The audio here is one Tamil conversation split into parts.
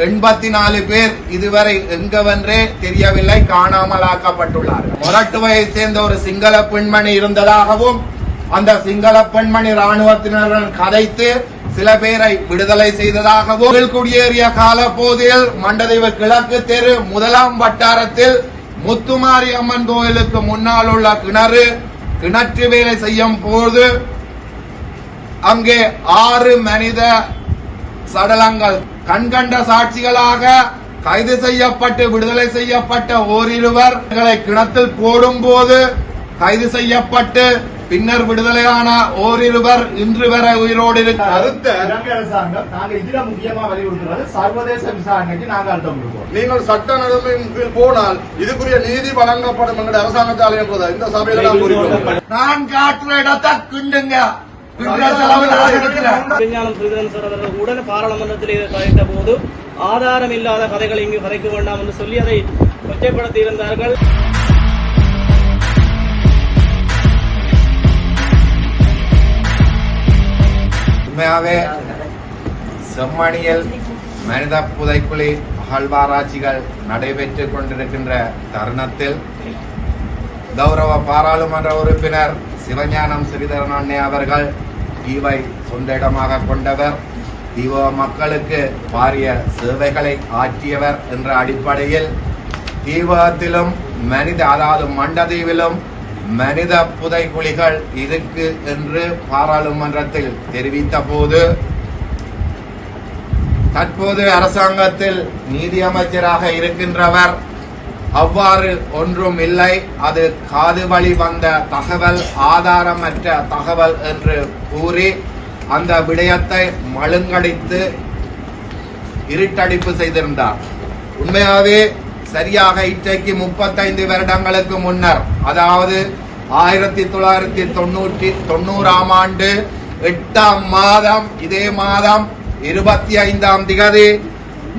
84 பேர் இதுவரை எங்கவென்றே தெரியவில்லை, காணாமலாக்கப்பட்டுள்ளார்கள். மொரட்டுவையை சேர்ந்த ஒரு சிங்கள பெண்மணி இருந்ததாகவும் அந்த சிங்கள பெண்மணி ராணுவத்தினருடன் கதைத்து சில பேரை விடுதலை செய்ததாகவும் குடியேறிய கால போதில் மண்டதீவு கிழக்கு தெரு 1ஆம் வட்டாரத்தில் முத்துமாரி அம்மன் கோயிலுக்கு முன்னால் உள்ள கிணற்று வேலை செய்யும் போது அங்கே 6 மனித சடலங்கள் கண்கண்ட சாட்சிகளாக கைது செய்யப்பட்டு விடுதலை செய்யப்பட்ட ஓரிருவர் கிணத்தில் போடும் போது கைது செய்யப்பட்டு பின்னர் விடுதலையான ஓரிருவர் இன்று வரை உயிரோடு அரசாங்கம் நாங்கள் இதில் முக்கியமா வலியுறுத்துறது சர்வதேச விசாரணைக்கு நாங்கள் அழுத்தம் கொடுப்போம். நீங்கள் சட்ட நடைமுறையின் போனால் இதுக்குரிய நீதி வழங்கப்படும் என்ற அரசாங்கத்தால் என்பதை இந்த சபையில் நான் காட்டுற இடத்தை குண்டுங்க உடனே பாராளுமன்றத்தில் கலைத்த போது ஆதாரம் இல்லாத கதைகளை இங்கு கதைக்க வேண்டாம் என்று சொல்லி அதை கொச்சைப்படுத்தி இருந்தார்கள். உண்மையாவே செம்மணியில் மனித புதைக்குழி அகழ்வாராய்ச்சிகள் நடைபெற்றுக் கொண்டிருக்கின்ற தருணத்தில் கௌரவ பாராளுமன்ற உறுப்பினர் சிவஞானம் ஸ்ரீதரன் அண்ணே அவர்கள் தீவை சொந்த இடமாக கொண்டவர், தீவ மக்களுக்கு பாரிய சேவைகளை ஆற்றியவர் என்ற அடிப்படையில் தீவகத்திலும் அதாவது மண்டதீவிலும் மனித புதைக்குழிகள் இருக்கு என்று பாராளுமன்றத்தில் தெரிவித்த போது தற்போது அரசாங்கத்தில் நீதி அமைச்சராக இருக்கின்றவர் அவ்வாறு ஒன்றும் இல்லை, அது காது வழி வந்த தகவல், ஆதாரமற்ற தகவல் என்று கூறி அந்த விடயத்தை மழுங்கடித்து இருட்டடிப்பு செய்திருந்தார். உண்மையாவே சரியாக இன்றைக்கு 35 வருடங்களுக்கு முன்னர், அதாவது 1990ஆம் ஆண்டு 8ஆம் மாதம் இதே மாதம் 25ஆம் திகதி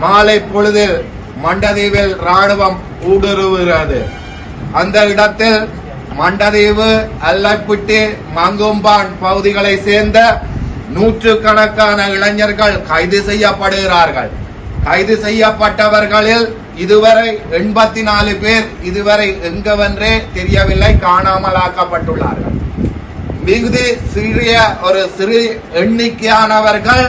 மாலை பொழுதில் மண்டதீவில் ராணுவம் ஊடுருவுகிறது. அந்த இடத்தில் மண்டதீவு, அல்லப்பிட்டி, மங்கும்பான் பகுதிகளை சேர்ந்த 100கணக்கான இளைஞர்கள் கைது செய்யப்படுகிறார்கள். கைது செய்யப்பட்டவர்களில் இதுவரை 84 பேர் இதுவரை எங்கவென்றே தெரியவில்லை, காணாமலாக்கப்பட்டுள்ளார்கள். மிகுதி சிறு எண்ணிக்கையானவர்கள்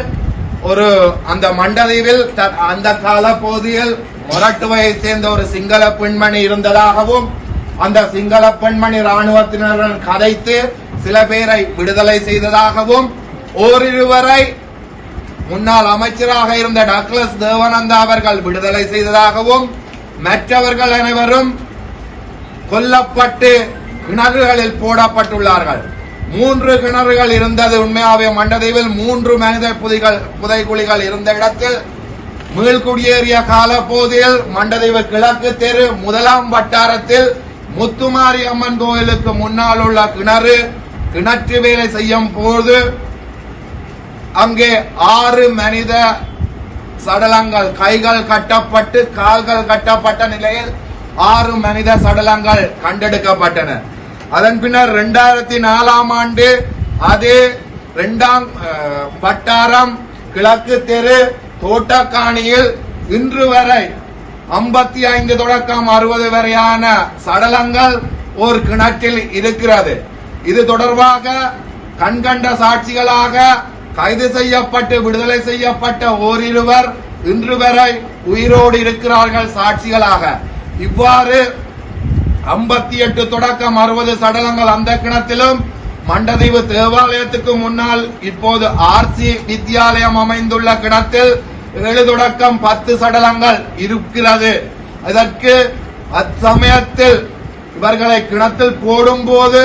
அந்த மண்டதீவில் அந்த கால பகுதியில் மொரட்டுவையை சேர்ந்த ஒரு சிங்கள பெண்மணி இருந்ததாகவும் அந்த சிங்கள பெண்மணி ராணுவத்தினருடன் கதைத்து சில பேரை விடுதலை செய்ததாகவும் ஓரிருவரை முன்னாள் அமைச்சராக இருந்த டக்ளஸ் தேவானந்தா அவர்கள் விடுதலை செய்ததாகவும் மற்றவர்கள் அனைவரும் கொல்லப்பட்டு கிணறுகளில் போடப்பட்டுள்ளார்கள். 3 கிணறுகள் இருந்தது. உண்மையாவே மண்டதீவில் 3 மனித புதைக்குழிகள் இருந்த இடத்தில் மீள்குடியேறிய கால போதில் மண்டதீவு கிழக்கு தெரு 1ஆம் வட்டாரத்தில் முத்துமாரி அம்மன் கோயிலுக்கு முன்னால் உள்ள கிணற்று வேலை செய்யும் போது அங்கே 6 மனித சடலங்கள் கைகள் கட்டப்பட்டு கால்கள் கட்டப்பட்ட நிலையில் 6 மனித சடலங்கள் கண்டெடுக்கப்பட்டன. அதன் பின்னர் 2004ஆம் ஆண்டு அதே 2ஆம் வட்டாரம் கிழக்கு தெரு தோட்டக்காணியில் இன்று வரை 55 தொடக்கம் 60 வரையான சடலங்கள் ஒரு கிணற்றில் இருக்கிறது. இது தொடர்பாக கண்கண்ட சாட்சிகளாக கைது செய்யப்பட்டு விடுதலை செய்யப்பட்ட ஓரிருவர் இன்று வரை உயிரோடு இருக்கிறார்கள் சாட்சிகளாக. இவ்வாறு 58 தொடக்கம் 60 சடலங்கள் அந்த கிணத்திலும், மண்டதீவு தேவாலயத்துக்கு முன்னால் இப்போது ஆர்சி வித்யாலயம் அமைந்துள்ள கிணத்தில் 7 தொடக்கம் 10 சடலங்கள் இருக்கிறது. இதற்கு அச்சமயத்தில் இவர்களை கிணத்தில் போடும் போது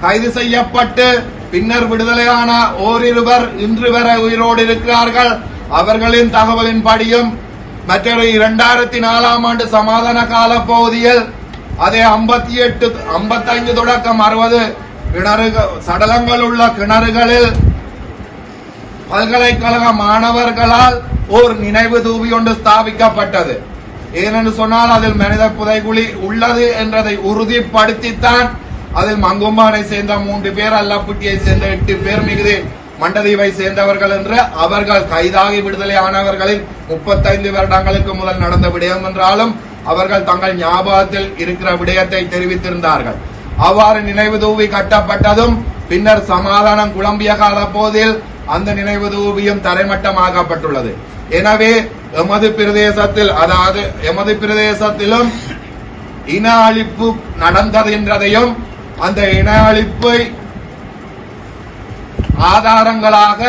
கைது செய்யப்பட்டு பின்னர் விடுதலையான ஓரிருவர் இன்று வரை உயிரோடு இருக்கிறார்கள். அவர்களின் தகவலின்படியும் மற்றொரு 2004ஆம் ஆண்டு சமாதான கால பகுதியில் அதே 55 தொடக்கம் 60 சடலங்கள் உள்ள கிணறுகளில் பல்கலைக்கழக மாணவர்களால் ஓர் நினைவு தூபி ஒன்று ஸ்தாபிக்கப்பட்டது. ஏனென்று சொன்னால் அதில் மனித புதைகுழி உள்ளது என்றதை உறுதிப்படுத்தித்தான் அதில் மங்கும்பானை சேர்ந்த 3 பேர், அல்லப்பட்டியை சேர்ந்த 8 பேர் மிகுதி மண்டதீவை சேர்ந்தவர்கள் என்று அவர்கள் கைதாகி விடுதலையானவர்களின் 35 வருடங்களுக்கு முதல் நடந்த விடயம் என்றாலும் அவர்கள் தங்கள் ஞாபகத்தில் இருக்கிற விடயத்தை தெரிவித்திருந்தார்கள். அவ்வாறு நினைவு தூவி கட்டப்பட்டதும் பின்னர் சமாதானம் குழம்பிய கால போதில் அந்த நினைவு தூவியும் தரைமட்டமாக்கப்பட்டுள்ளது. எனவே எமது பிரதேசத்திலும் இன அழிப்பு நடந்தது என்றதையும் அந்த இன அழிப்பை ஆதாரங்களாக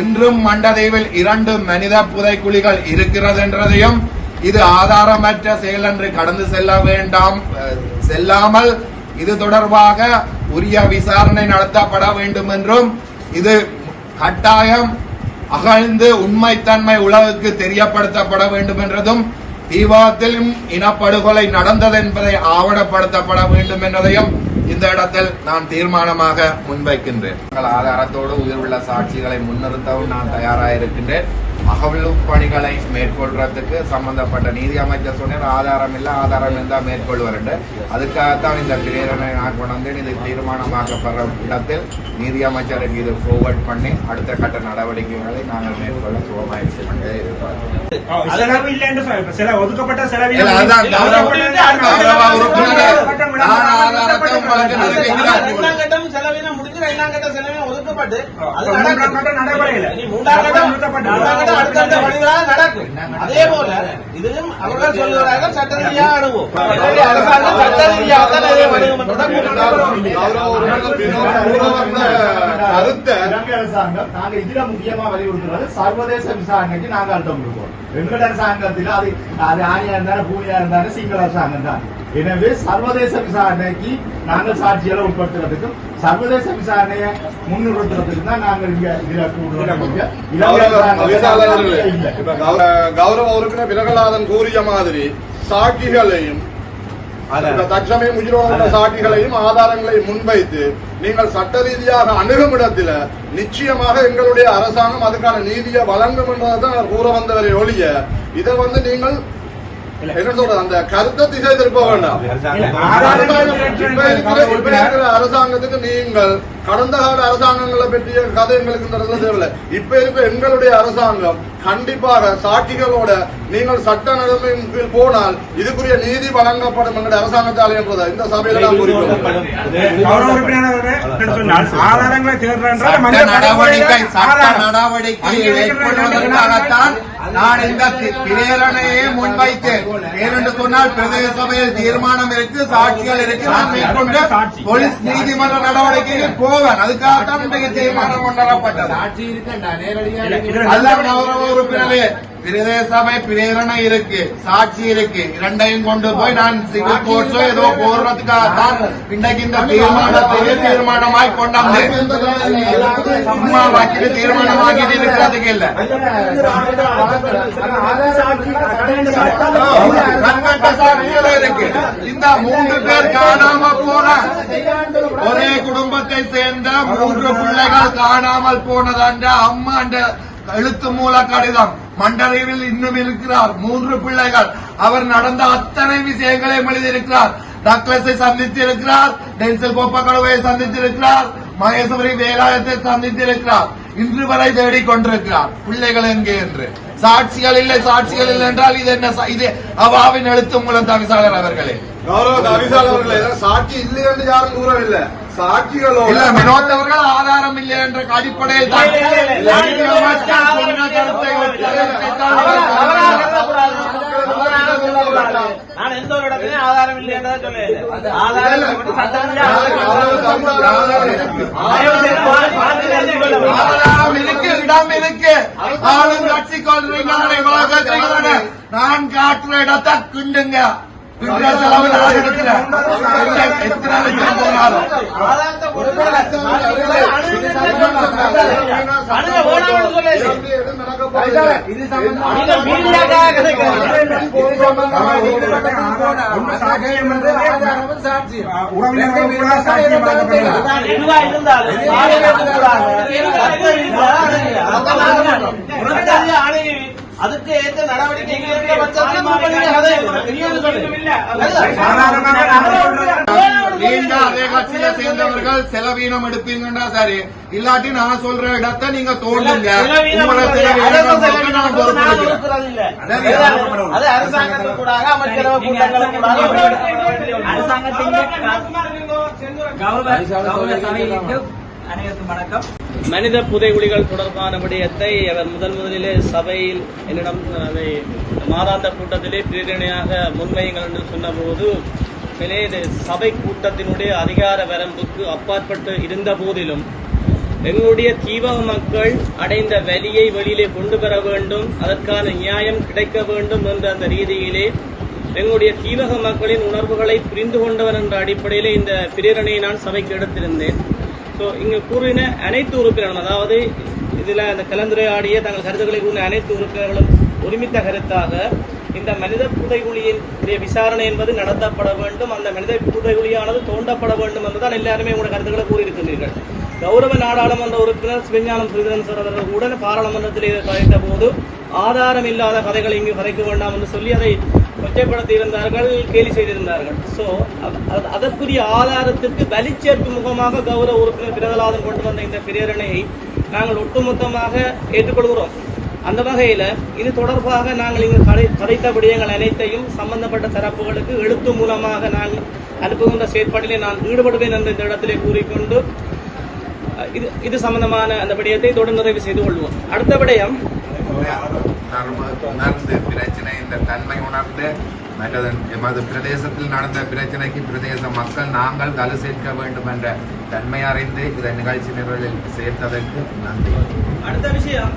இன்றும் மண்டதீவில் 2 மனித புதைக்குழிகள் இருக்கிறது என்றதையும் இது ஆதாரமற்ற செயல் என்று கடந்து செல்லாமல் இது தொடர்பாக உரிய விசாரணை நடத்தப்பட வேண்டும் என்றும் இது கட்டாயம் அகழ்ந்து உண்மைத்தன்மை உலகுக்கு தெரியப்படுத்தப்பட வேண்டும் என்றதும் தீவிரத்திலும் இனப்படுகொலை நடந்தது என்பதை ஆவணப்படுத்தப்பட வேண்டும் என்பதையும் இந்த இடத்தில் நான் தீர்மானமாக முன்வைக்கின்றேன். ஆதாரத்தோடு உயிருள்ள சாட்சிகளை முன்னிறுத்தவும் நான் தயாராக இருக்கின்றேன். அகழ்வு பணிகளை மேற்கொள்றதுக்கு சம்பந்தப்பட்ட நீதி அமைச்சர் சொன்ன ஆதாரம் இல்ல, ஆதாரம் இருந்தால் மேற்கொள்வார் என்று. அதுக்காகத்தான் இந்த பிரேரணை நான் கொண்டு வந்தேன். இது தீர்மானமாக்கப்படுற இடத்தில் நீதி அமைச்சருக்கு இது ஃபார்வர்ட் பண்ணி அடுத்த கட்ட நடவடிக்கைகளை நாங்கள் மேற்கொள்ள சுகமாயிருக்கோம். ஒதுக்கப்பட்ட அடுத்த பணிகளாக நடக்கும். அதே போல இதுவும் அவர்கள் சொல்லுகிறார்கள் சட்ட ரீதியாக அணுகும். அரசாங்கம் சட்ட ரீதியாக தான் அரசாங்கம் நாங்கள் இதுல முக்கியமா வலியுறுத்துறது சர்வதேச விசாரணைக்கு நாங்கள் அழுத்தம் கொடுப்போம். எங்கட அரசாங்கத்தில் அது ஆணியா இருந்தாலும் பூனியா இருந்தாலும் சிங்கள அரசாங்கம் தான். எனவே சர்வதேச விசாரணைக்கு நாங்கள் சாட்சிகளை உட்படுத்துறதுக்கும் சர்வதேச விசாரணையை முன்னிறுத்துறதுக்கு தான் நாங்கள் இங்க கௌரவ உறுப்பினர் விலகலாதன் கூறிய மாதிரி சாட்சிகளையும் தற்சமயம் உயிரோட சாட்சிகளையும் ஆதாரங்களையும் முன்வைத்து நீங்கள் சட்ட ரீதியாக அணுகும் இடத்துல நிச்சயமாக எங்களுடைய அரசாங்கம் அதுக்கான நீதியை வழங்கும் என்பதுதான் கூற வந்தவரை ஒழிய இதை நீங்கள் என்ன சொல்றது அந்த கருத்தை திசை திருப்ப வேண்டாம். அரசாங்கத்துக்கு நீங்கள் கடந்த கால அரசாங்கங்களை பற்றிய கதை எங்களுக்கு தேவையில்லை. இப்ப இருக்க எங்களுடைய அரசாங்கம் கண்டிப்பாக சாட்சிகளோட நீங்கள் சட்ட நடைமுறையின் கீழ் போனால் இதுக்குரிய நீதி வழங்கப்படும் எங்களுடைய அரசாங்கத்தால் என்பதை இந்த சபையில நான் குறிப்பிடுவோம். நான் இந்த பிரேரணையை முன்வைத்தேன். ஏனென்று சொன்னால் பிரதேச சபையில் தீர்மானம் இருக்கு, சாட்சிகள் இருக்கு. நான் மேற்கொண்டு போலீஸ் நீதிமன்ற நடவடிக்கையில் போவேன். அதுக்காகத்தான் இன்றைக்கு தீர்மானம் கொண்டாடப்பட்டது. உறுப்பினரே பிரதேச சபை பிரேரணை இருக்கு, சாட்சி இருக்கு, இரண்டையும் கொண்டு போய் நான் சிவில் கோர்ட்ஸோ ஏதோ போடுறதுக்காகத்தான் இன்றைக்கு இந்த தீர்மானத்தை தீர்மானமாய் கொண்டாந்தேன். சும்மா வச்சுட்டு தீர்மானமாக்கிட்டு இருக்கிறதுக்கு இல்ல. இருக்கு. இந்த 3 பேர் காணாம போன ஒரே குடும்பத்தை சேர்ந்த 3 பிள்ளைகள் காணாமல் போனதாண்ட அம்மா எழுத்து மூல கடிதம் மண்டதீவில் இன்னும் இருக்கிறார். 3 பிள்ளைகள். அவர் நடந்த அத்தனை விஷயங்களையும் எழுதியிருக்கிறார். டக்ளஸை சந்தித்திருக்கிறார், டென்சில் கோப்பக்கடவை சந்தித்திருக்கிறார், மகேஸ்வரி வேலாயத்தை சந்தித்திருக்கிறார். இன்று வரை தேடிக்கொண்டிருக்கிறார் பிள்ளைகள் எங்கே என்று. சாட்சிகள் இல்லை, சாட்சிகள் இல்லை என்றால் இது என்ன? இது அவாவின் எழுத்து மூலம் தவிசாளர் அவர்களே. கௌரவ தவிசாளர் அவர்களே, சாட்சி இல்லை என்று யாரும் கூறவில்லை. சாட்சிகளோட இல்ல, வினோத் அவர்கள் ஆதாரம் இல்லை என்ற அடிப்படையில் தான் நான் எந்த ஒரு இடத்துலயும் ஆதாரம் இல்லை என்றதை சொல்ல ஆதாரம் இருக்கு, இடம் இருக்கு. ஆளும் கட்சி கொள்றீங்க, நான் காட்டுற இடத்தை கிண்டுங்க. அதுக்கு ஏற்ற நடவடிக்கை நீங்க அதே கட்சியில சேர்ந்தவர்கள் செலவீனம் எடுப்பீங்கன்னா சரி, இல்லாட்டி நான் சொல்ற இடத்தை நீங்க தோண்டுங்க. உங்களோட செலவீனம் நான் பொறுப்பெடுக்கிறேன். அது அரசாங்கத்துக்கு கூடாக அமைச்சரவை கூட்டங்களுக்கு அனைவருக்கும் வணக்கம். மனித புதைகுழிகள் தொடர்பான விடயத்தை அவர் முதலிலே சபையில் என்னிடம் அதை மாதாந்த கூட்டத்திலே பிரேரணையாக முன்வையுங்கள் என்று சொன்னபோது இது சபை கூட்டத்தினுடைய அதிகார வரம்புக்கு அப்பாற்பட்டு இருந்த போதிலும் எங்களுடைய தீவக மக்கள் அடைந்த வலியை வெளியிலே கொண்டு வர வேண்டும், அதற்கான நியாயம் கிடைக்க வேண்டும் என்ற அந்த ரீதியிலே எங்களுடைய தீவக மக்களின் உணர்வுகளை புரிந்து கொண்டவர் என்ற அடிப்படையிலே இந்த பிரேரணையை நான் சபைக்கு எடுத்திருந்தேன். ஸோ இங்கு கூறின அனைத்து உறுப்பினர்களும், அதாவது இதில் அந்த கலந்துரையாடிய தங்கள் கருத்துக்களை கூறின அனைத்து உறுப்பினர்களும் ஒருமித்த கருத்தாக இந்த மனித புதைகுழியின் விசாரணை என்பது நடத்தப்பட வேண்டும், அந்த மனித புதைகுழியானது தோண்டப்பட வேண்டும் என்றுதான் எல்லாருமே உங்களுடைய கருத்துக்களை கூறியிருக்கின்றீர்கள். கௌரவ நாடாளுமன்ற உறுப்பினர் சிவஞானம் ஸ்ரீதரன் சார் அவர்கள் உடன் பாராளுமன்றத்தில் கதைத்த போது ஆதாரம் இல்லாத கதைகளை இங்கு கதைக்க வேண்டாம் என்று சொல்லி அதை கொச்சைப்படுத்தி இருந்தார்கள், கேலி செய்திருந்தார்கள். ஸோ அதற்குரிய ஆதாரத்திற்கு வலி சேர்க்கும் முகமாக கௌரவ உறுப்பினர் பிரகலாதன் கொண்டு வந்த இந்த பிரேரணையை நாங்கள் ஒட்டுமொத்தமாக ஏற்றுக்கொள்கிறோம். அந்த வகையில் இது தொடர்பாக நாங்கள் இங்கு கதைத்த விடயங்கள் அனைத்தையும் சம்பந்தப்பட்ட தரப்புகளுக்கு எழுத்து மூலமாக நாங்கள் அனுப்புகின்ற செயற்பாட்டிலே நான் ஈடுபடுவேன் என்ற இந்த இடத்திலே கூறிக்கொண்டு இது சம்பந்தமான அந்த விடயத்தை தொடர்ந்து நிறைவு செய்து கொள்வோம். அடுத்த விடயம் உணர்ந்து பிரச்சனை இந்த தன்மை உணர்ந்து மற்றது எமது பிரதேசத்தில் நடந்த பிரச்சனைக்கு பிரதேச மக்கள் நாங்கள் தலை சேர்க்க வேண்டும் என்ற தன்மை அறிந்து இந்த நிகழ்ச்சி நிரலில் சேர்த்ததற்கு நன்றி. அடுத்த விஷயம்